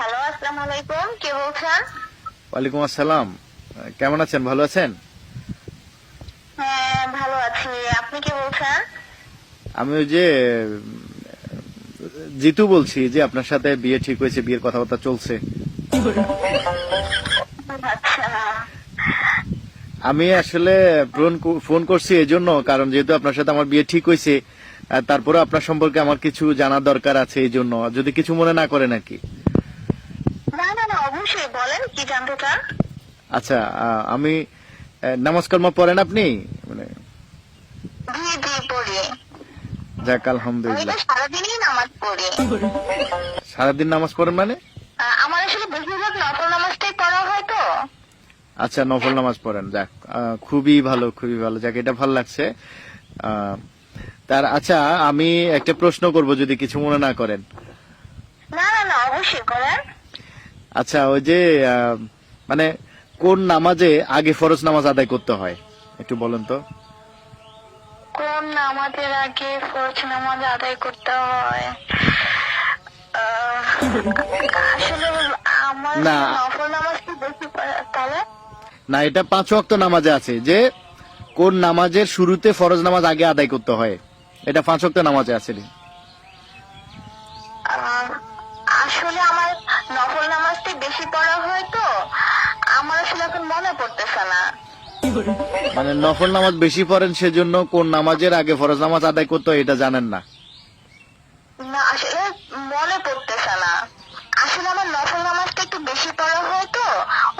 Hello, আসসালামু আলাইকুম। কে বলছেন? ওয়ালাইকুম আসসালাম। কেমন আছেন? ভালো আছেন? হ্যাঁ, ভালো আছি। আপনি কে বলছেন? আমি ওই যে জিতু বলছি, যে আপনার সাথে বিয়ে ঠিক হয়েছে, বিয়ের কথাবার্তা চলছে। আচ্ছা। আমি আসলে ফোন করছি এই জন্য, কারণ যেহেতু আপনার সাথে আমার বিয়ে ঠিক হয়েছে, তারপরে আপনার সম্পর্কে আমার কিছু জানার দরকার আছে, এই জন্য যদি কিছু মনে না করেন আর কি। না না না, অবশ্যই বলেন, কি জানতে চান? আচ্ছা, আমি নামাজ কলমা পড়েন আপনি? মানে জি জি, পড়ি। যাক, আমি তো আলহামদুলিল্লাহ। সারাদিনই নামাজ পড়ি। সারাদিন নামাজ পড়েন মানে? আমার আসলে বেশিরভাগ নফল নামাজটাই পড়া হয় তো। আচ্ছা, নফল নামাজ পড়েন। যাক, খুবই ভালো, খুবই ভালো। যাক, এটা ভালো লাগছে। আহ, আচ্ছা, আমি একটা প্রশ্ন করব, যদি কিছু মনে না করেন। না না না, অবশ্যই করেন। আচ্ছা, ওই যে মানে কোন নামাজে আগে ফরজ নামাজ আদায় করতে হয়, একটু বলেন তো। কোন নামাজের আগে ফরজ নামাজ আদায় করতে হয়? আসলে আমার না নফল নামাজটা বেশি তাহলে। না, এটা 5 ওয়াক্ত নামাজে আছে যে কোন নামাজের শুরুতে ফরজ নামাজ আগে আদায় করতে হয়, এটা 5 ওয়াক্ত নামাজে আছে। আহ, আসলে আমার নফল নামাজটাই বেশি পড়া হয় তো, আমার আসলে এখন মনে পড়তেছে না। মানে নফল নামাজ বেশি পড়েন, সেজন্য কোন নামাজের আগে ফরজ নামাজ আদায় করতে হয় এটা জানেন না। না, আসলে মনে পড়তেছে না। আসলে আমার নফল নামাজটা একটু বেশি পড়া হয় তো,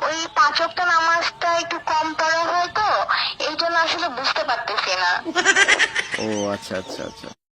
ওই 5 ওয়াক্ত নামাজটা একটু কম পড়া হয় তো, এই জন্য আসলে বুঝতে পারতেছি না। ও আচ্ছা আচ্ছা আচ্ছা।